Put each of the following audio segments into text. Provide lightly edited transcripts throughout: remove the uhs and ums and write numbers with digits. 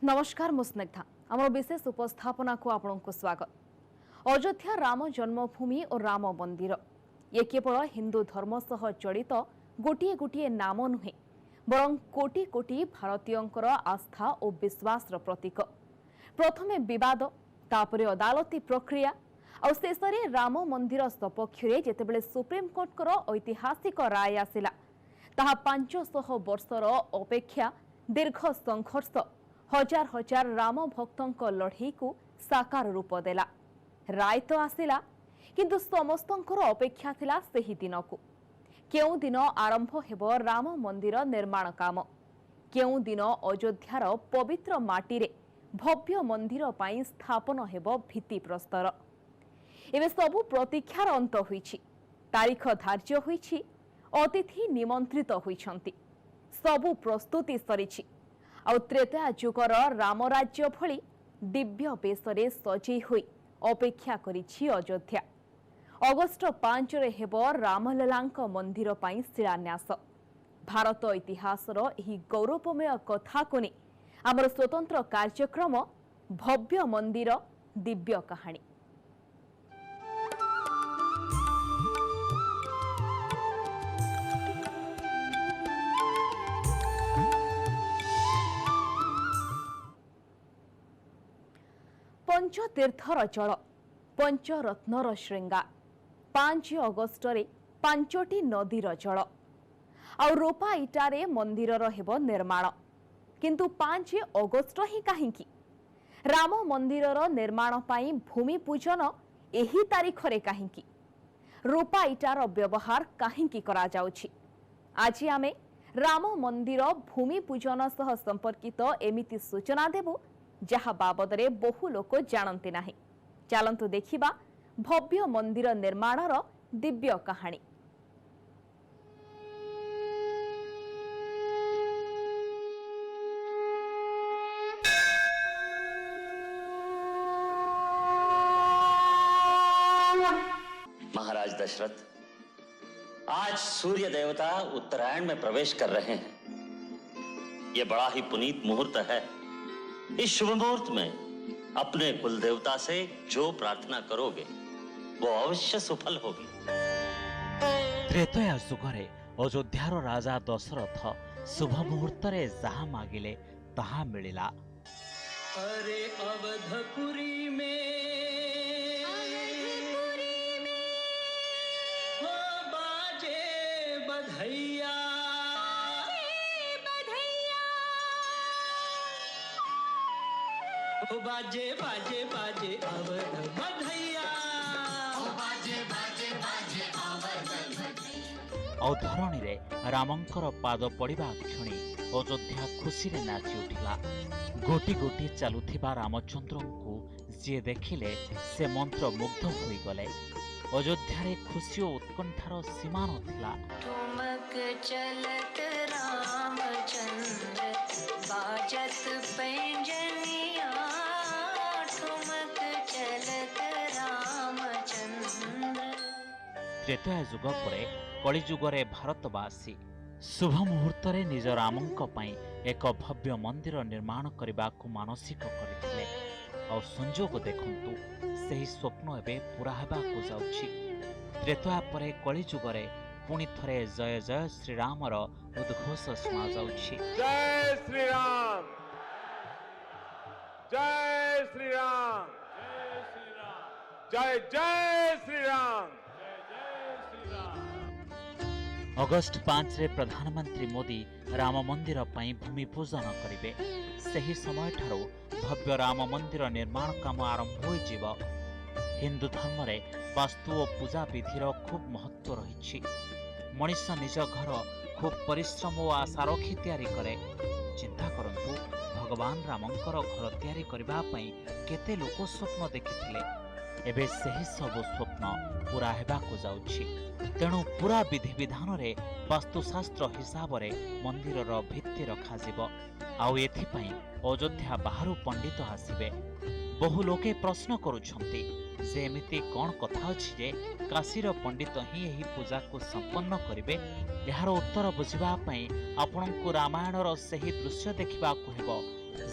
नमस्कार मु स्निग्धा आम विशेष उपस्थापना को आपण को स्वागत। अयोध्या राम जन्मभूमि और राम मंदिर ये केवल हिंदू धर्म सह जड़ित गोटे गोटे नाम नुहे बरं कोटी कोटी भारतीयंकर आस्था और विश्वास प्रतीक। प्रथमे विवाद तापरे अदालती प्रक्रिया और शेष राम मंदिर सपक्ष जेतेबेले सुप्रीम कोर्ट ऐतिहासिक राय आसिला ताहा 500 वर्षर अपेक्षा दीर्घ संघर्ष हजार हजार राम भक्तों लड़ई को साकार रूप देला। राय तो आसिला किंतु समस्तंकर अपेक्षा थिला सही दिन को केउ दिन आरंभ हेबो राम मंदिर निर्माण काम, केउ दिन अयोध्यार पवित्र माटी रे भव्य मंदिर पाई स्थापन हेबो भित्ति प्रस्तर। एबे सबु प्रतीक्षार अंत होईछि, तारीख धार्य होईछि, अतिथि निमंत्रित होईछंती, सबु प्रस्तुति सरिछि आ त्रेता जुगर रामराज्य भली दिव्य बेशरे सजई होई अपेक्षा करिछि अयोध्या। अगस्ट 5 रे हेबो रामललांक मंदिर पाई शिलान्यास। भारत इतिहासर एही गौरवमय कथा को नै आमर स्वतंत्र कार्यक्रम भव्य मंदिर दिव्य कहानी। पंचतीर्थर जल पंचरत्नर श्रृंगार 5 अगस्ट रे 5टी नदीर जल आउ रोपा इटारे मंदिरर हेबो निर्माण। किंतु 5 अगस्ट ही काहींकी राम मंदिरर निर्माण पाई भूमि पूजन एही तारीख रे काहींकी रोपा इटार व्यवहार काहींकी करा जाउछि। आज आमे राम मंदिर भूमि पूजन सह संपर्कित एमिति सूचना देबु जहा बाबदरे बहु लोक जानते नाही। चलंतु देखिबा भव्य मंदिर निर्माणर दिव्य कहानी। महाराज दशरथ, आज सूर्य देवता उत्तरायण में प्रवेश कर रहे हैं। यह बड़ा ही पुनीत मुहूर्त है। इस शुभ मुहूर्त में अपने कुल देवता से जो प्रार्थना करोगे वो अवश्य सफल होगी। त्रेतया जुगरे अयोध्यार राजा दशरथ शुभ मुहूर्त रे जहा मागिले तहा मिलिला। अरे अवधपुरी में हो बाजे बधैया, बाजे बाजे बाजे अवध बधैया, बाजे बाजे बाजे अवध बधैया। और धरणी रे रामंकर पाद पड़िबा क्षणी अयोध्या खुशी रे नाची उठिला। गोटी गोटी चलुथिबा रामचंद्र को जे देखिले से मंत्र मुग्ध होई गले। अयोध्या रे खुशी और उत्कंठार सीमा नथिला। ठुमक चलत रामचंद्र बाजत पैंजनिया, त्रेतया जुग परे कली जुगरे भारतवासी शुभ मुहूर्त रे निज रामंक पई एक भव्य मंदिर निर्माण करबा को मानसिक करथिले। और संजोग देखंतु सही स्वप्न एबे पूरा हेबा को जाउछि। त्रेतया परे कली जुगरे पुनि थरे जय जय श्री रामर उद्घोष सुना जाउछि। जय श्री राम, जय श्री राम, जय श्री राम, जय जय श्री राम, जय जय श्री राम। अगस्ट 5 रे प्रधानमंत्री मोदी राम मंदिर पई भूमि पूजन करिवे। सही समय ठारो भव्य राम मंदिर निर्माण काम आरंभ हो जिवो। हिंदू धर्म रे वास्तु और पूजा विधिर खूब महत्व रहिछि। मनुष्य निज घर खूब परिश्रम और आशा रखी तैयारी करे। चिंता करंतु भगवान रामंकर घर तैयारी करबा पई केते लोक स्वप्न देखिथिले। एबे सही सब स्वप्न पूरा हेबा को जाउछि। तेणु पूरा विधि विधान रे वास्तुशास्त्र हिसाब रे मंदिरर भित्ति रखा जिवो। आउ एथि पई अयोध्या बाहरु पंडित आसिबे। बहु लोके प्रश्न करूछंती जे एमिति कोन कथा अछि जे काशीर पंडित ही एही पूजा को संपन्न करिवे। एहार उत्तर बुझिबा पई आपनकु रामायणर सही दृश्य देखिबा को हेबो।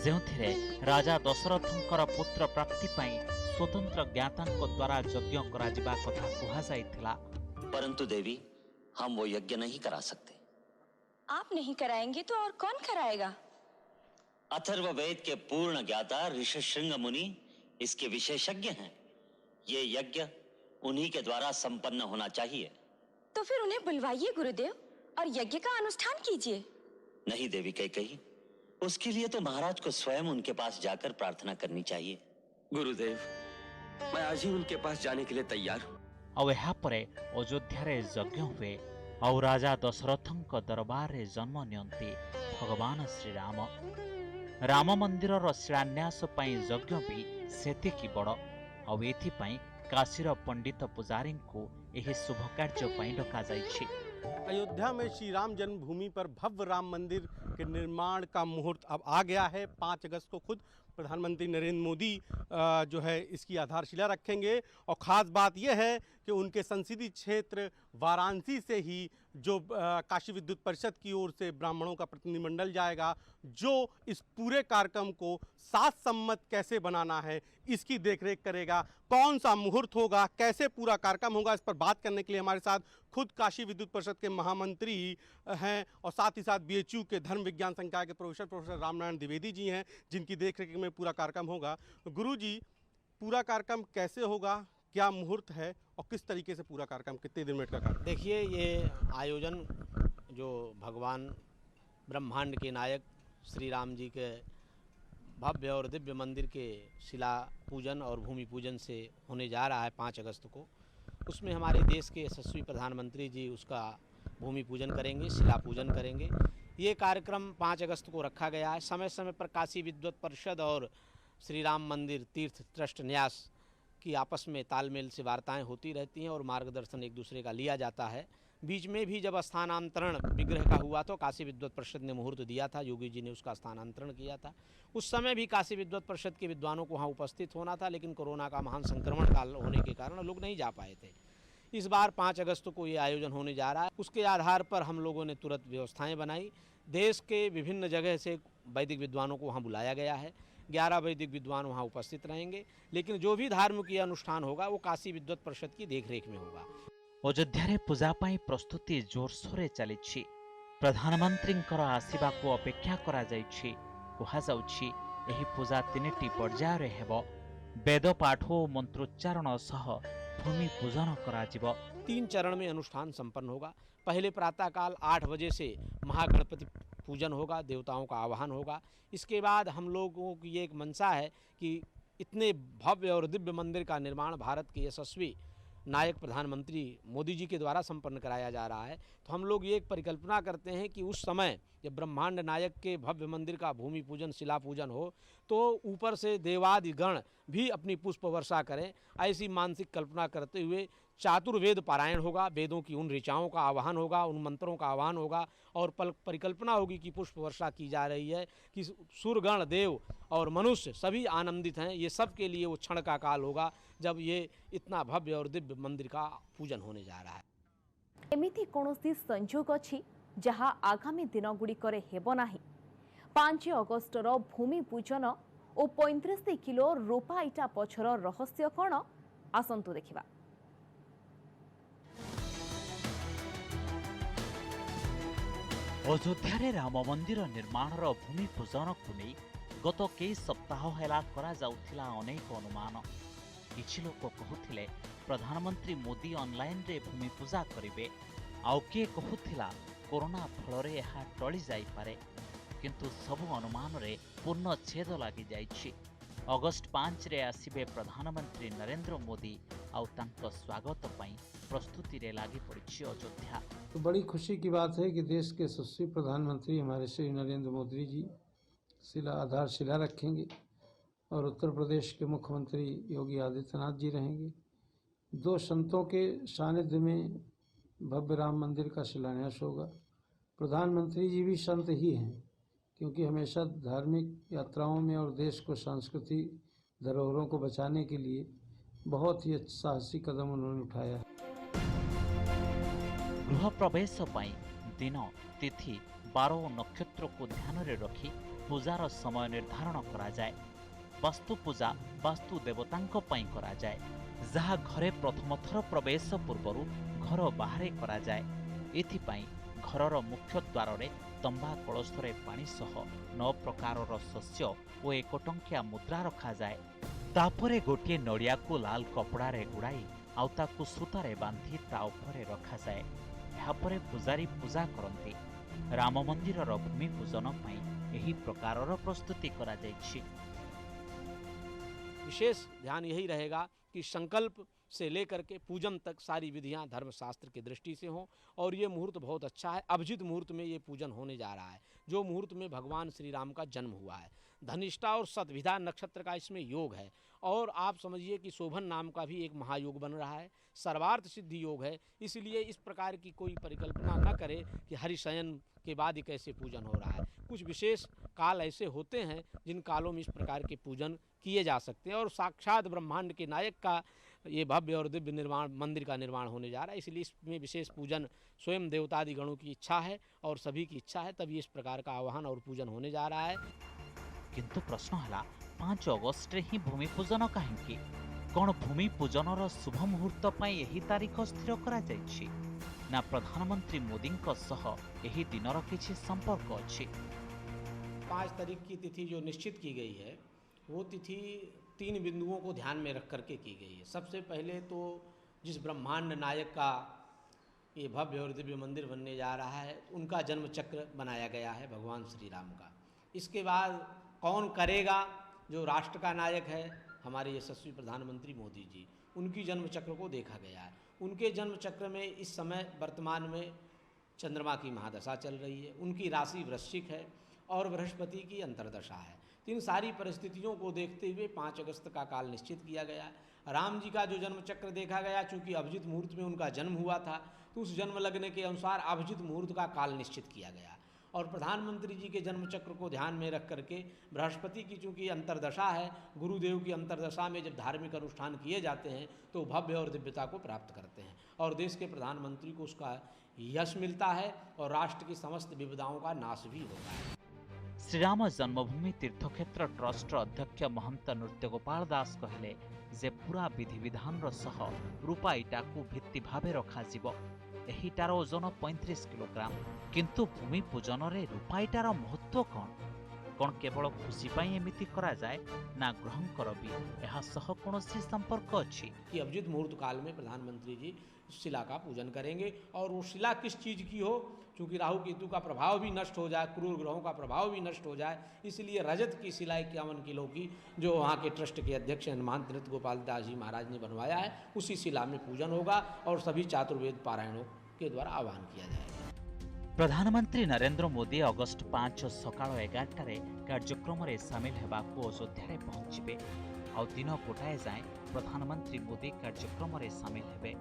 ଯେଉଁଥିରେ ରାଜା ଦଶରଥଙ୍କର ପୁତ୍ର ପ୍ରାପ୍ତି ପାଇଁ स्वतंत्र ज्ञाताଙ୍କ द्वारा यज्ञ କରାଯିବା କଥା କୁହାଯାଇଥିଲା। परंतु देवी, हम वो यज्ञ नहीं करा सकते। आप नहीं कराएंगे तो और कौन कराएगा? अथर्ववेद के पूर्ण ज्ञाता ऋषिशृंग मुनि इसके विशेषज्ञ हैं। ये यज्ञ उन्हीं के द्वारा संपन्न होना चाहिए। तो फिर उन्हें बुलवाइए गुरुदेव और यज्ञ का अनुष्ठान कीजिए। नहीं देवी कैकेयी, उसके लिए तो महाराज को स्वयं उनके पास जाकर प्रार्थना करनी चाहिए। गुरुदेव, मैं आज ही उनके पास जाने के लिए तैयार हूँ। ଆଉ ଏହାପରେ ଅଯୋଧ୍ୟାରେ ଯଜ୍ଞ ହୁଏ ଆଉ ରାଜା ଦଶରଥଙ୍କ ଦରବାରରେ ଜନ୍ମ ନିଅନ୍ତି ଭଗବାନ ଶ୍ରୀରାମ। ରାମ ମନ୍ଦିରର ଶିଳାନ୍ୟାସ ପାଇଁ ଯଜ୍ଞ ବି ସେତିକି ବଡ଼ ଆଉ ଏଥିପାଇଁ କାଶୀର ପଣ୍ଡିତ ପୂଜାରୀଙ୍କୁ ଏହି ଶୁଭ କାର୍ଯ୍ୟ ପାଇଁ ଡକାଯାଇଛି। अयोध्या में श्री राम जन्मभूमि पर भव्य राम मंदिर के निर्माण का मुहूर्त अब आ गया है। 5 अगस्त को खुद प्रधानमंत्री नरेंद्र मोदी जो है इसकी आधारशिला रखेंगे और ख़ास बात यह है कि उनके संसदीय क्षेत्र वाराणसी से ही जो काशी विद्युत परिषद की ओर से ब्राह्मणों का प्रतिनिधिमंडल जाएगा, जो इस पूरे कार्यक्रम को शास्त्रसम्मत कैसे बनाना है इसकी देखरेख करेगा। कौन सा मुहूर्त होगा, कैसे पूरा कार्यक्रम होगा, इस पर बात करने के लिए हमारे साथ खुद काशी विद्युत परिषद के महामंत्री हैं और साथ ही साथ BHU के धर्म विज्ञान संकाय के प्रोफेसर रामनारायण द्विवेदी जी हैं, जिनकी देखरेख में पूरा कार्यक्रम होगा। गुरुजी, पूरा कार्यक्रम कैसे होगा, क्या मुहूर्त है और किस तरीके से पूरा कार्यक्रम, कितने दिन मिनट का कार्यक्रम? देखिए, ये आयोजन जो भगवान ब्रह्मांड के नायक श्री राम जी के भव्य और दिव्य मंदिर के शिला पूजन और भूमि पूजन से होने जा रहा है 5 अगस्त को, उसमें हमारे देश के यशस्वी प्रधानमंत्री जी उसका भूमि पूजन करेंगे, शिला पूजन करेंगे। ये कार्यक्रम 5 अगस्त को रखा गया है। समय समय पर काशी विद्युत परिषद और श्री राम मंदिर तीर्थ ट्रस्ट न्यास की आपस में तालमेल से वार्ताएं होती रहती हैं और मार्गदर्शन एक दूसरे का लिया जाता है। बीच में भी जब स्थानांतरण विग्रह का हुआ तो काशी विद्युत परिषद ने मुहूर्त दिया था, योगी जी ने उसका स्थानांतरण किया था। उस समय भी काशी विद्युत परिषद के विद्वानों को वहाँ उपस्थित होना था, लेकिन कोरोना का महान संक्रमण काल होने के कारण लोग नहीं जा पाए थे। इस बार 5 अगस्त को ये आयोजन होने जा रहा है। उसके आधार पर हम लोगों ने तुरंत व्यवस्थाएं बनाई। देश के विभिन्न जगह से वैदिक विद्वानों को वहाँ बुलाया गया है। 11 वैदिक विद्वान वहाँ उपस्थित रहेंगे, लेकिन जो भी धार्मिक अनुष्ठान होगा वो काशी विद्युत परिषद की देखरेख में होगा। ଅଯୋଧ୍ୟାରେ ପୂଜା ପାଇଁ ପ୍ରସ୍ତୁତି ଜୋରସୋରରେ ଚାଲିଛି। ପ୍ରଧାନମନ୍ତ୍ରୀଙ୍କର ଆସିବାକୁ ଅପେକ୍ଷା କରାଯାଇଛି। କୁହାଯାଉଛି ଏହି ପୂଜା 3ଟି ପର୍ଯ୍ୟାୟରେ ହେବ। ବେଦ ପାଠ ଓ ମନ୍ତ୍ରୋଚ୍ଚାରଣ ସହ ଭୂମି ପୂଜନ କରାଯିବ। 3 चरण में अनुष्ठान संपन्न होगा। पहले प्रातःकाल 8 बजे से महागणपति पूजन होगा, देवताओं का आवाहन होगा। इसके बाद हम लोगों की एक मंशा है कि इतने भव्य और दिव्य मंदिर का निर्माण भारत के यशस्वी नायक प्रधानमंत्री मोदी जी के द्वारा संपन्न कराया जा रहा है। तो हम लोग ये एक परिकल्पना करते हैं कि उस समय जब ब्रह्मांड नायक के भव्य मंदिर का भूमि पूजन शिला पूजन हो तो ऊपर से देवादि गण भी अपनी पुष्प वर्षा करें। ऐसी मानसिक कल्पना करते हुए चातुर्वेद पारायण होगा, वेदों की उन ऋचाओं का आवाहन होगा, उन मंत्रों का आवाहन होगा और परिकल्पना होगी कि पुष्प वर्षा की जा रही है कि सुरगण देव और मनुष्य सभी आनंदित हैं। ये सब के लिए वो क्षण का काल होगा जब ये इतना भव्य और दिव्य मंदिर का पूजन होने जा रहा है। एमिति कौनसी संजोग अछि जहाँ आगामी दिन गुड़िकरे हेब नाही। 5 अगस्टर भूमि पूजन और 35 किलो रूपा इटा पछर रहस्य कौन, आसंतु देखिबा। ଅଯୋଧ୍ୟାରେ ରାମ ମନ୍ଦିର ନିର୍ମାଣର ଭୂମି ପୂଜନକୁ ନେଇ ଗତ କେଇ ସପ୍ତାହ ହେଲା କରାଯାଉଥିଲା ଅନେକ ଅନୁମାନ। କିଛି ଲୋକ କହୁଥିଲେ ପ୍ରଧାନମନ୍ତ୍ରୀ ମୋଦି ଅନଲାଇନରେ ଭୂମି ପୂଜା କରିବେ, ଆଉ କିଏ କହୁଥିଲା କରୋନା ଫଳରେ ଏହା ଟଳି ଯାଇପାରେ। କିନ୍ତୁ ସବୁ ଅନୁମାନରେ ପୂର୍ଣ୍ଣ ଛେଦ ଲାଗିଯାଇଛି। ଅଗଷ୍ଟ 5ରେ ଆସିବେ ପ୍ରଧାନମନ୍ତ୍ରୀ ନରେନ୍ଦ୍ର ମୋଦି ଆଉ ତାଙ୍କ ସ୍ୱାଗତ ପାଇଁ प्रस्तुति लगी पड़ी अयोध्या। तो बड़ी खुशी की बात है कि देश के यशस्वी प्रधानमंत्री हमारे श्री नरेंद्र मोदी जी आधारशिला रखेंगे और उत्तर प्रदेश के मुख्यमंत्री योगी आदित्यनाथ जी रहेंगे। 2 संतों के सानिध्य में भव्य राम मंदिर का शिलान्यास होगा। प्रधानमंत्री जी भी संत ही हैं, क्योंकि हमेशा धार्मिक यात्राओं में और देश को सांस्कृतिक धरोहरों को बचाने के लिए बहुत ही साहसी कदम उन्होंने उठाया है। गृह प्रवेश दिन तिथि 12 नक्षत्र को ध्यान में रखी पूजार समय निर्धारण करा जाए। वास्तु पूजा वास्तु देवतांको पई करा जाए, जहा घरे प्रथम थर प्रवेश पूर्वरु घर बाहरे करा जाए। एथिपाई घरर मुख्य द्वार रे तंबा कलशरे पानी सह 9 प्रकारर शस्य और 1 टंकिया मुद्रा रखा जाए। तापरे गोटे नड़िया को लाल कपड़ा रे गुड़ाई आउ ताकु सूतारे बांधी ता उपरे रखा जाए। यापरे पुजारी पूजा करती। राम मंदिरर भूमि पूजन पई एही प्रकारर प्रस्तुति करा जायछि। विशेष ध्यान यही रहेगा कि संकल्प से लेकर के पूजन तक सारी विधियां धर्मशास्त्र की दृष्टि से हों। और ये मुहूर्त बहुत अच्छा है। अभिजित मुहूर्त में ये पूजन होने जा रहा है, जो मुहूर्त में भगवान श्री राम का जन्म हुआ है। धनिष्ठा और सतविधा नक्षत्र का इसमें योग है। और आप समझिए कि शोभन नाम का भी एक महायोग बन रहा है, सर्वार्थ सिद्धि योग है। इसलिए इस प्रकार की कोई परिकल्पना न करे कि हरिशयन के बाद ही कैसे पूजन हो रहा है। कुछ विशेष काल ऐसे होते हैं जिन कालों में इस प्रकार के पूजन किए जा सकते हैं। और साक्षात ब्रह्मांड के नायक का ये भव्य और दिव्य निर्माण मंदिर का निर्माण होने जा रहा है, इसलिए इसमें विशेष पूजन स्वयं देवतादि गणों की इच्छा है और सभी की इच्छा है, तभी इस प्रकार का आह्वान और पूजन होने जा रहा है। किंतु प्रश्न है 5 अगस्ट रे ही भूमि पूजन कहीं? कौन भूमि पूजन शुभ मुहूर्त पई यही तारीख स्थिर करा जायछि ना प्रधानमंत्री मोदी यही दिनर किछि संपर्क अछि? 5 तारीख की तिथि जो निश्चित की गई है, वो तिथि 3 बिंदुओं को ध्यान में रख करके की गई है। सबसे पहले तो जिस ब्रह्मांड नायक का ये भव्य और दिव्य मंदिर बनने जा रहा है, उनका जन्म चक्र बनाया गया है भगवान श्री राम का। इसके बाद कौन करेगा? जो राष्ट्र का नायक है हमारे यशस्वी प्रधानमंत्री मोदी जी, उनकी जन्म चक्र को देखा गया है। उनके जन्म चक्र में इस समय वर्तमान में चंद्रमा की महादशा चल रही है, उनकी राशि वृश्चिक है और बृहस्पति की अंतर्दशा है। तो इन सारी परिस्थितियों को देखते हुए 5 अगस्त का काल निश्चित किया गया है। राम जी का जो जन्म चक्र देखा गया, चूँकि अभिजित मुहूर्त में उनका जन्म हुआ था, तो उस जन्म लगने के अनुसार अभिजित मुहूर्त का काल निश्चित किया गया। और प्रधानमंत्री जी के जन्म चक्र को ध्यान में रख करके बृहस्पति की चूँकि अंतर्दशा है, गुरुदेव की अंतर्दशा में जब धार्मिक अनुष्ठान किए जाते हैं तो भव्य और दिव्यता को प्राप्त करते हैं और देश के प्रधानमंत्री को उसका यश मिलता है और राष्ट्र की समस्त विविधताओं का नाश भी होता है। श्रीराम जन्मभूमि तीर्थक्षेत्र ट्रस्ट अध्यक्ष महंत नृत्य गोपाल दास कहले जे पूरा विधि विधान सह रूपा इटा को भित्ति भावे रखा जीवो। एहिटार ओजन 35 किलोग्राम। किंतु भूमि पूजन रे रूपा इटार महत्व कौन केवल खुशी पाई एमिति करा जाए ना ग्रहंकर भी एहा सह कोनोसी संपर्क अछि कि अभिजित मुहूर्त काल में प्रधानमंत्री जी शिला का पूजन करेंगे। और वो शिला किस चीज़ की हो, चूँकि राहु केतु का प्रभाव भी नष्ट हो जाए, क्रूर ग्रहों का प्रभाव भी नष्ट हो जाए, इसलिए रजत की शिला 51 किलो की जो वहाँ के ट्रस्ट के अध्यक्ष महंत नृत्य गोपाल दास जी महाराज ने बनवाया है, उसी शिला में पूजन होगा और सभी चातुर्वेद पारायणों के द्वारा आह्वान किया जाएगा। प्रधानमंत्री नरेंद्र मोदी अगस्ट 5 सकाळ 11 कार्यक्रम रे शामिल हेबाकू अयोध्या पहुंचे। आ दिन गोटाए जाए प्रधानमंत्री मोदी कार्यक्रम रे शामिल हेबे।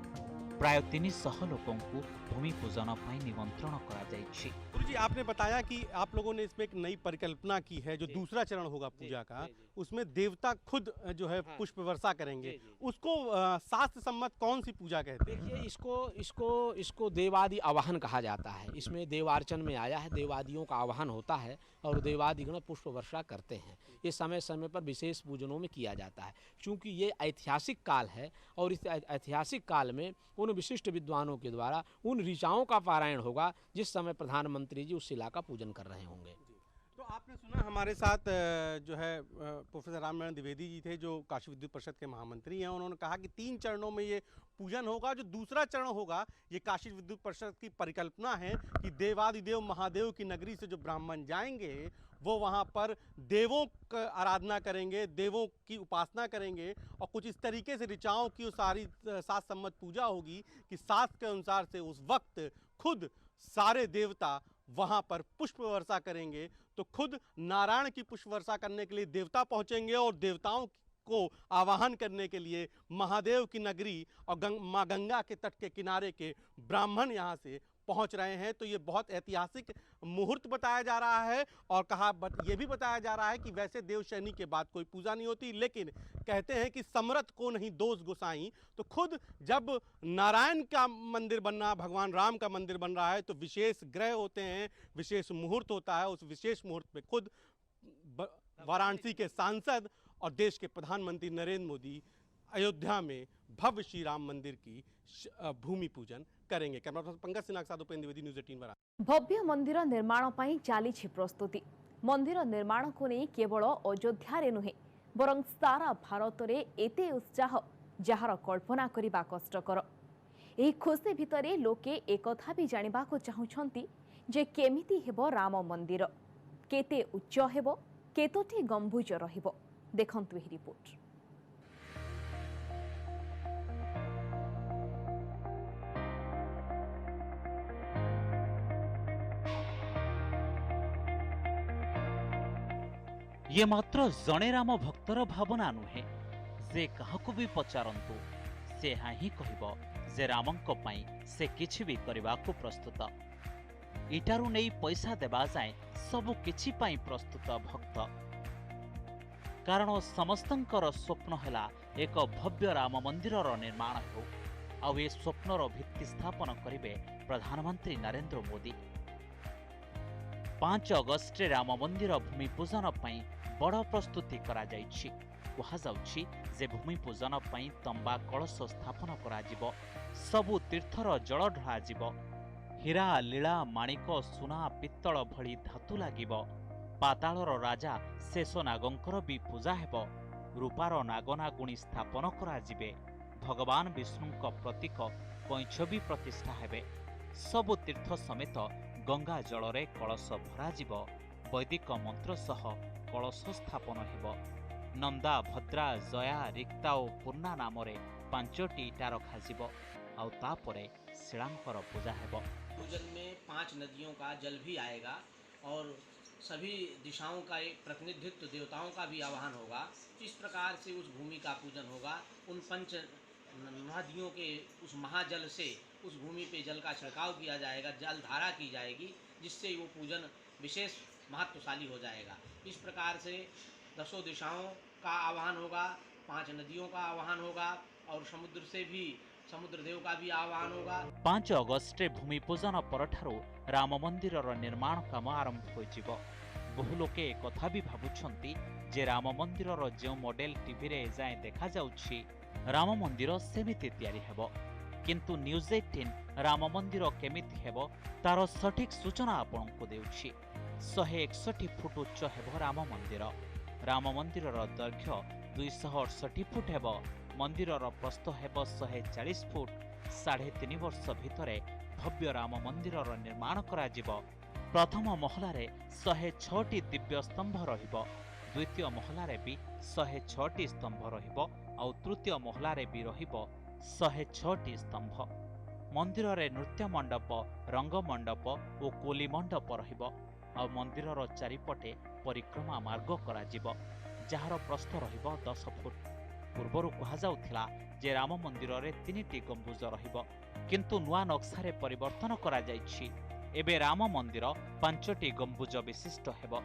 प्राय 300 लोगों को भूमि पूजन पर निमंत्रण करा जायछि। गुरुजी, आपने बताया कि आप लोगों ने इसमें एक नई परिकल्पना की है, जो दूसरा चरण होगा पूजा का, उसमें देवता खुद जो है पुष्प वर्षा करेंगे। उसको शास्त्र सम्मत कौन सी पूजा कहते हैं? देखिए, इसको देवादि आवाहन कहा जाता है। इसमें देवार्चन में आया है, देवादियों का आवाहन होता है और देवादिगण पुष्प वर्षा करते हैं। ये समय समय पर विशेष पूजनों में किया जाता है। चूँकि ये ऐतिहासिक काल है और इस ऐतिहासिक काल में उन विशिष्ट विद्वानों के द्वारा उन ऋचाओं का पारायण होगा जिस समय प्रधानमंत्री जी उस शिला का पूजन कर रहे होंगे। तो आपने सुना हमारे साथ जो है प्रोफेसर रामनारायण द्विवेदी जी थे, जो काशी विद्युत परिषद के महामंत्री हैं। उन्होंने कहा कि 3 चरणों में ये पूजन होगा। जो दूसरा चरण होगा, ये काशी विद्युत परिषद की परिकल्पना है कि देवादिदेव महादेव की नगरी से जो ब्राह्मण जाएंगे वो वहाँ पर देवों का आराधना करेंगे, देवों की उपासना करेंगे और कुछ इस तरीके से ऋचाओं की सारी शास्त्र सम्मत पूजा होगी कि शास्त्र के अनुसार से उस वक्त खुद सारे देवता वहाँ पर पुष्प वर्षा करेंगे। तो खुद नारायण की पुष्प वर्षा करने के लिए देवता पहुँचेंगे और देवताओं को आवाहन करने के लिए महादेव की नगरी और माँ गंगा के तट के किनारे के ब्राह्मण यहाँ से पहुंच रहे हैं। तो ये बहुत ऐतिहासिक मुहूर्त बताया जा रहा है और ये भी बताया जा रहा है कि वैसे देवशैनी के बाद कोई पूजा नहीं होती, लेकिन कहते हैं कि समरथ को नहीं दोष गोसाई। तो खुद जब नारायण का मंदिर बन रहा, भगवान राम का मंदिर बन रहा है, तो विशेष ग्रह होते हैं, विशेष मुहूर्त होता है। उस विशेष मुहूर्त में खुद वाराणसी के सांसद और देश के प्रधानमंत्री नरेंद्र मोदी अयोध्या में भव्य श्री राम मंदिर की भूमि पूजन करेंगे। कैमरा पर्सन पंकज सिन्हा के साथ उपेंद्र द्विवेदी, न्यूज़ 18 वाराणसी। भव्य मंदिर निर्माण पई चालीछि प्रस्तुति। मंदिर निर्माण को नहीं केवल अयोध्या नुहे बरं सारा भारत में एते उत्साह जार कल्पना करने कष्टकर। एही खुशी भितरे लोके एकथा भी जानिबाको चाहुछंती जे केमिति हेबो राम मंदिर, केते उच्च हेबो, केतोटी गंभुज रहिबो। देखंतु एही रिपोर्ट। ये मात्र जणे राम भक्तर भावना नुहे जे काहाकू भी पचारंतु से ही कहब जे रामंक पई से किछि भी करबाकू प्रस्तुत। इटारू नहीं पैसा देबा जाए सबु किछि पई प्रस्तुत भक्त, कारण समस्तंकर स्वप्न हैला एक भव्य राम मंदिरर निर्माण हो। आउ ए स्वप्नर भित्ति स्थापन करिवे प्रधानमंत्री नरेंद्र मोदी। 5 अगस्ट राम मंदिर भूमि पूजन पई बड़ प्रस्तुति करा जाइछि। कहा जाउछि जे भूमि पूजन पई तंबा कलश स्थापन करा जिवो, सबु तीर्थर जल ढळा जिवो, हीरा लीला माणिक सुना पित्तल भली धातु लागिबो, पाताळर राजा शेषनागंकर भी पूजा हेबो, रूपार नागनागुणी स्थापन करा जिवे, भगवान विष्णुक प्रतीक कैंछ भी प्रतिष्ठा हेबे। सबु तीर्थ समेत गंगा जलरे कलश भरा जिवो, वैदिक मंत्र सह कलश स्थापन हेबो। नंदा भद्रा जया रिक्ता और पूर्णा नाम 5टी इटा रखाजिबो आउ तापरे शिलांकर पूजा हेबो। पूजन में 5 नदियों का जल भी आएगा और सभी दिशाओं का एक प्रतिनिधित्व देवताओं का भी आवाहन होगा। इस प्रकार से उस भूमि का पूजन होगा। उन 5 नदियों के उस महाजल से उस भूमि पे जल का छिड़काव किया जाएगा, जल धारा की जाएगी, जिससे वो पूजन विशेष महत्वशाली हो जाएगा। इस प्रकार से 10 दिशाओं का आह्वान होगा, 5 नदियों का आह्वान होगा और समुद्र से भी समुद्र देव का भी आह्वान होगा। 5 अगस्ट भूमि पूजन परठारु राम मंदिर निर्माण काम आरंभ होइजिबो। बहु लोके कथा भी भाबुछंती जे राम मंदिर जो मॉडल टीवी रे जाय देखा जाउछि राम मंदिर सेमिति तयारी हेबो, किंतु न्यूज़ 18 राम मंदिर केमिति हेबो तार सठिक सूचना आपनकु देउछि। 161 फुट उच्च हेबो राम मंदिर। राम मंदिर दैर्घ्य 268 फुट हेबो। मंदिरर प्रस्थ हेबो 140 फुट। 3.5 वर्ष भितरे भव्य राम मंदिरर निर्माण करा जिवो। प्रथम महलारे 106टी दिव्य स्तंभ रहिबो, द्वितीय महलारे भी 106टी स्तंभ रहिबो और तृतीय महलारे भी रहिबो 106टी स्तंभ। मंदिर रे नृत्य मंडप, रंग मंडप और कोली मंडप रहिबो और मंदिरर चारिपटे परिक्रमा मार्ग करा जिवो, जार प्रस्थ रहिबो 10 फुट। पूर्वरु कहा जाउथिला जे राम मंदिर रे 3टी गंबुज रहिबो, किंतु नुआ नक्शारे परिवर्तन करा जाइछि। एबे राम मंदिर 5टी गंबुज विशिष्ट हेबो।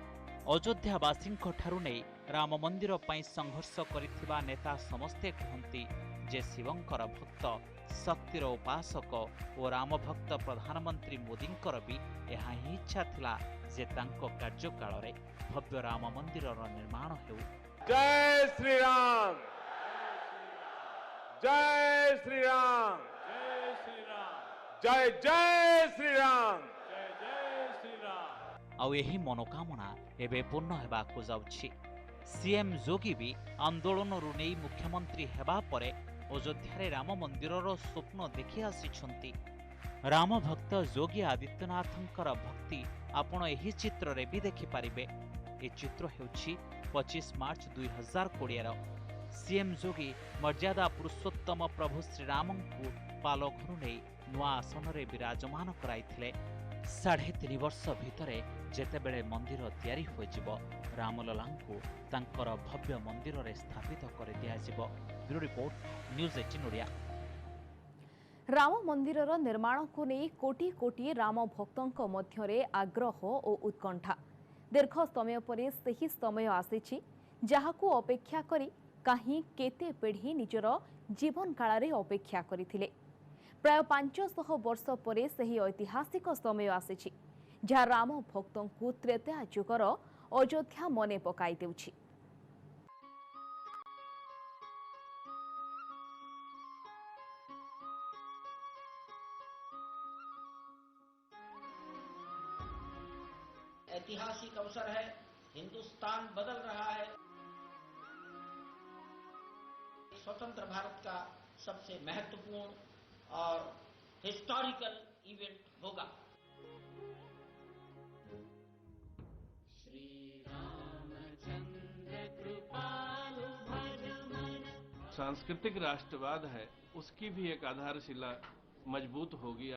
अयोध्यावासींख ठारु नै राम मंदिर पई संघर्ष करिथिबा नेता समस्ते कहंती जे शिवंकर भक्त, शक्तिर उपासक और राम भक्त प्रधानमंत्री मोदींकर भी एहा ही इच्छा थिला जे तांको कार्यकाल रे भव्य राम मंदिरर निर्माण हेउ। जय श्री राम, जय श्री राम, जय श्री राम, जय जय श्री राम, जय जय श्री राम। आउ एही मनोकामना एबे पूर्ण हेबाकु जाउछि। सीएम जोगी भी आंदोलन रु नै मुख्यमंत्री हेबा परे अयोध्या राम मंदिरर स्वप्न देखि आसिछंती। राम भक्त योगी आदित्यनाथंकर भक्ति आपण एही चित्र रे भी देखि पारिबे। ए चित्र हेउछि 25 मार्च 2020 रो। सीएम जोगी मर्यादा पुरुषोत्तम प्रभु श्रीरामंकु पालघरु नै नुआ आसन रे विराजमान कराइथिले। 3.5 वर्ष भितरे जेतेबेले मंदिर तयारी हो जिवो, रामललांकु तांकर भव्य मंदिर रे स्थापित कर दिया जिवो। Bureau report, news 18 Odia. Ram मंदिरर निर्माण को नहीं कोटी कोटी राम भक्तों मध्य आग्रह और उत्कंठा। दीर्घ समय पर सही समय आसीछि जहाकू अपेक्षा करी कहीं केते पीढ़ी निजर जीवन काल रे अपेक्षा करिथिले। प्राय 500 वर्ष पर सही ऐतिहासिक समय आसीछि जहाँ राम भक्तों त्रेता जुगर अयोध्या मने पकाई देउछि। ऐतिहासिक अवसर है, हिंदुस्तान बदल रहा है। स्वतंत्र भारत का सबसे महत्वपूर्ण और हिस्टोरिकल इवेंट होगा। सांस्कृतिक राष्ट्रवाद है, उसकी भी एक आधारशिला मजबूत होगी।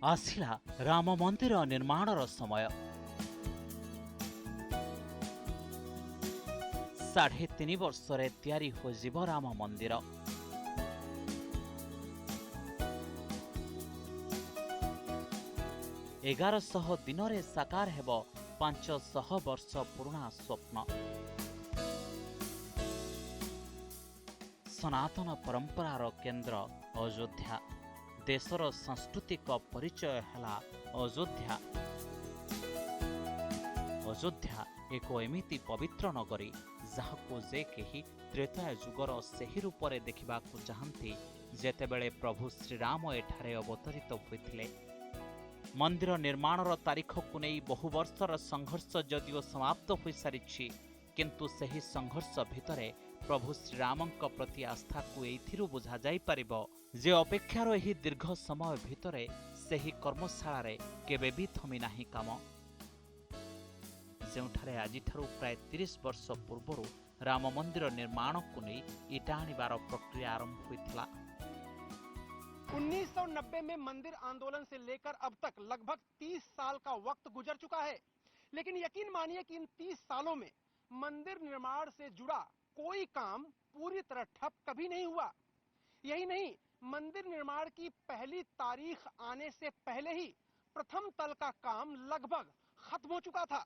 आसिला राम मंदिर निर्माणर समय 3.5 वर्षरे तैयारी होजिब राम मंदिर। 1100 दिनरे साकार हेब 500 वर्ष पुराणा स्वप्न। सनातन परंपरार केन्द्र अयोध्या, देशर सांस्कृतिक परिचय है अयोध्या। अयोध्या एक एमिति पवित्र नगरी जहाको जे केही त्रेता जुगर सही रूपरे देखा चाहती जेतेबेले प्रभु श्रीराम एठारे अवतरित होइथिले। मंदिर निर्माणर तारीख को नहीं बहु वर्षर संघर्ष जदिओ समाप्त हो सारी, किंतु सही संघर्ष भितरे प्रभु श्रीरामंक प्रति आस्था को एथिरु बुझा जाई परिबो जे अपेक्षार एही दीर्घ समय भितरे सही कर्मशाला रे केबे भी थमी नाही काम। जेउठारे आजिठारु प्राय 30 वर्ष पूर्व राम मंदिर निर्माण को नहीं इटा आनिबार प्रक्रिया आरंभ होइथिला। 1990 में मंदिर आंदोलन से लेकर अब तक लगभग 30 साल का वक्त गुजर चुका है, लेकिन यकीन मानिए कि इन 30 सालों में मंदिर निर्माण से जुड़ा कोई काम पूरी तरह ठप कभी नहीं हुआ। यही नहीं, मंदिर निर्माण की पहली तारीख आने से पहले ही प्रथम तल का काम लगभग खत्म हो चुका था।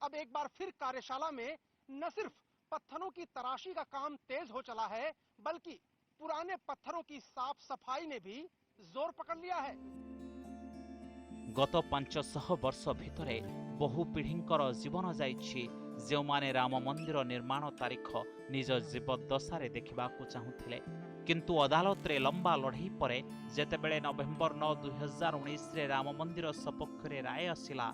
अब एक बार फिर कार्यशाला में न सिर्फ पत्थरों की तराशी का काम तेज हो चला है, बल्कि पुराने पत्थरों की साफ सफाई ने भी जोर पकड़ लिया है। गत 500 वर्ष भितरे बहु पीढ़ींकर जीवन जाइछि जो माने राम मंदिर निर्माण तारीख निज जीवदशारे देखा चाहूथिले, किंतु अदालत रे लंबा लड़ाई परे जेतेबेले नवेम्बर 9, 2019 रे राम मंदिर सपक्षरे राय आसिला,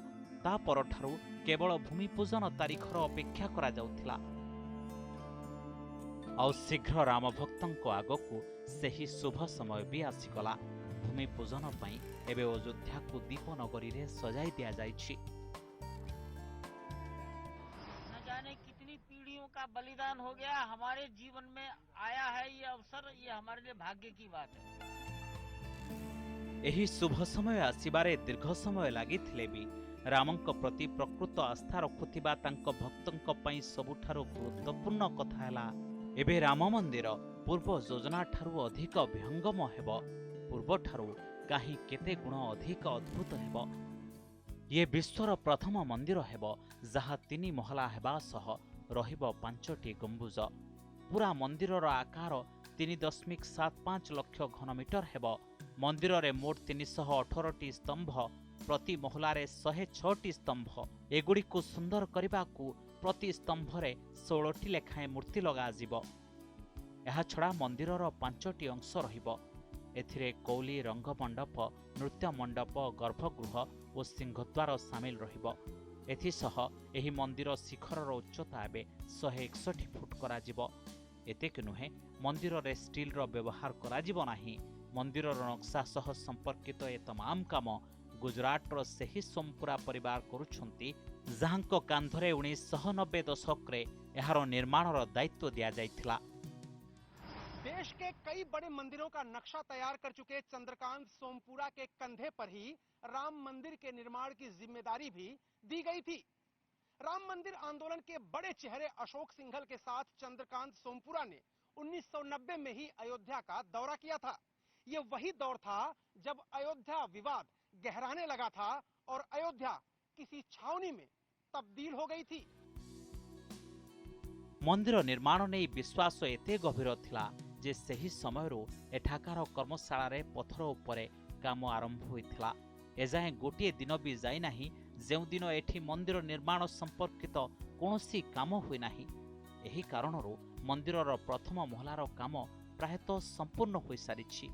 ता परठारु केवल भूमि पूजन तारीखर अपेक्षा करा जाउथिला। आउ शीघ्र राम भक्तंको आगकू सही शुभ समय भी आसीगला। भूमि पूजन पई एबे अयोध्या को दीप नगरी रे सजाई दिया जाइछि। न जाने कितनी पीढ़ियों का बलिदान हो गया, हमारे जीवन में आया है ये अवसर, ये हमारे लिए भाग्य की बात है। एही शुभ समय आसीबारे दीर्घ समय लागिथिले भी रामंक प्रति प्रकृत आस्था रखुथिबा तांको भक्तंक पई सबुठारु गुरुत्वपूर्ण कथा हैला एबे राम मंदिर पूर्व योजना ठारू अधिक विहंगम हेब, पूर्व ठारू काहे केते गुण अधिक अद्भुत हेब। ये विश्वर प्रथम मंदिर हेब जहा 3 महला हेबा सह रहिब 5टी गंबुज। पूरा मंदिरर आकार 3.75 लक्ष घनमीटर हेब। मंदिर रे मोट 318टी स्तंभ, प्रति महलारे 106टी स्तंभ। एगुड़ी को सुंदर करने को प्रति स्तंभरे 16टी लेखाएं मूर्ति लगा जीव। यह छड़ा मंदिरर 5टी अंश रहिब। एथिरे कौली, रंगमंडप, नृत्य मंडप, गर्भगृह और सिंहद्वार सामिल रहिब। एथिसह एही मंदिर शिखरर उच्चता एबे 161 फुट करा जीव। एतेक नुहे मंदिर रे स्टील रो व्यवहार करा जीव नाही। मंदिरर नक्शा सह संपर्कित ए तमाम काम गुजरात रो सही सोमपुरा परिवार करुछंती, जहांको कांधरे 1990 दशक रे एहारो निर्माणर दायित्व दिया जाइथिला। देश के कई बड़े मंदिरों का नक्शा तैयार कर चुके चंद्रकांत सोमपुरा के कंधे पर ही राम मंदिर के निर्माण की जिम्मेदारी भी दी गई थी। राम मंदिर आंदोलन के बड़े चेहरे अशोक सिंघल के साथ चंद्रकांत सोमपुरा ने 1990 में ही अयोध्या का दौरा किया था। ये वही दौर था जब अयोध्या विवाद गहराने लगा था और अयोध्या किसी छावनी में तब्दील हो गई थी। मंदिर निर्माण नहीं विश्वास एते गभीर थिला जे सही समयरो एठाकार कर्मशाला रे पत्थर उपरे काम आरंभ होइथिला। एजाएं गोटे दिन भी जाई नाही जो दिन एठी मंदिर निर्माण संपर्कित कौनसी काम हुई नाही। एही कारणरू मंदिरर प्रथम महलार काम प्रायतः संपूर्ण हो सारिछि।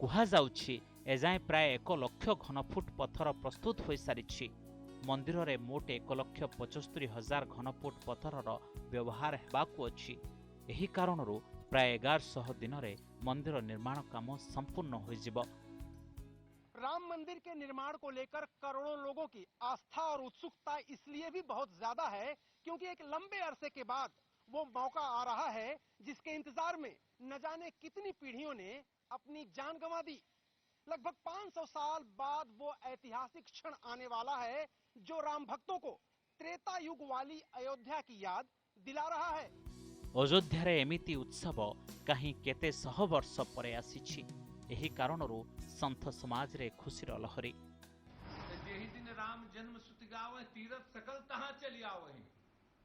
कुहा जाउछि एजाएं प्राय 1 लाख घनफुट पत्थर प्रस्तुत हो सारिछि। मंदिर रे मोट 1,75,000 घनफुट पत्थरर व्यवहार हेबाकु अछि। एही कारणरू प्राय 1100 दिन रे मंदिर निर्माण काम संपूर्ण हो जिवो। राम मंदिर के निर्माण को लेकर करोड़ों लोगों की आस्था और उत्सुकता इसलिए भी बहुत ज्यादा है क्योंकि एक लंबे अरसे के बाद वो मौका आ रहा है जिसके इंतजार में न जाने कितनी पीढ़ियों ने अपनी जान गंवा दी। लगभग 500 साल बाद वो ऐतिहासिक क्षण आने वाला है जो राम भक्तों को त्रेता युग वाली अयोध्या की याद दिला रहा है। अयोध्या रे एमिति उत्सव कहीं केते 100 वर्ष परे आसीछि। एही कारणरू संत समाज रे खुशीर लहरी। जेहि दिन राम जन्म सुति गावे तीरथ सकल तहां चली आवहि।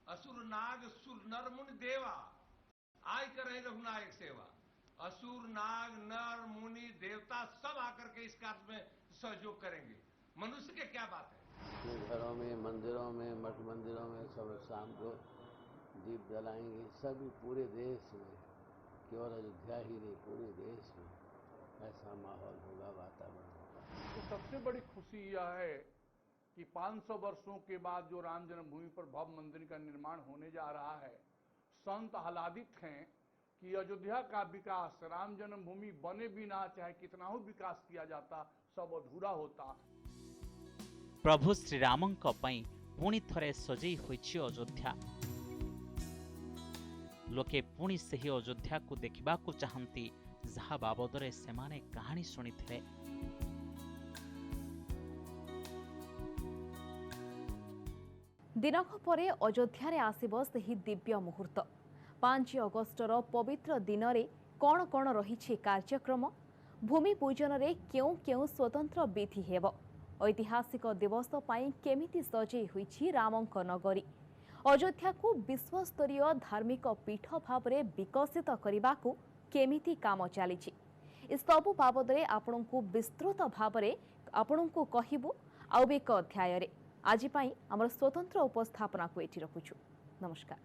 असुर नाग सुर नर मुनि देवा आय करे रघुनायक सेवा। असुर नाग नर मुनि देवता सब आकर के इस कार्य में सहयोग करेंगे। मनुष्य के क्या बात है। घरों में मंदिरों में मठ मंदिरों में सब शाम को दीप जलाएंगे। सभी पूरे देश में, केवल अयोध्या ही नहीं पूरे देश में ऐसा माहौल होगा, वातावरण होगा। तो सबसे बड़ी खुशी यह है कि 500 वर्षों के बाद जो राम जन्मभूमि पर भव्य मंदिर का निर्माण होने जा रहा है, संत आह्लादित हैं कि अयोध्या का विकास, राम जन्मभूमि बने भी ना चाहे कितना हो विकास किया जाता, सब अधूरा होता। प्रभु श्रीरामंक पई पुणी थरे सजई होइछि अयोध्या। लोके पुणी सही अयोध्या को देखा चाहती जहा बाबदरे सेमाने कहानी शुणिथिले। दिनक परे अयोध्या आसिब सही दिव्य मुहूर्त। 5 अगस्टर पवित्र दिन रे कौन कौन रही कार्यक्रम, भूमि पूजन रे क्यों क्यों स्वतंत्र विधि हेब, ऐतिहासिक दिवस पाई केमिति सजई होइछि रामंक नगरी, अयोध्या को विश्वस्तरीय धार्मिक पीठ भाव में विकसित करने को केमिति काम चली, सबु बाबदरे आपण को विस्तृत भाव में आपण को कहबू आउ एक अध्याय। आज आमर स्वतंत्र उपस्थापना को एठी रखुछु। नमस्कार।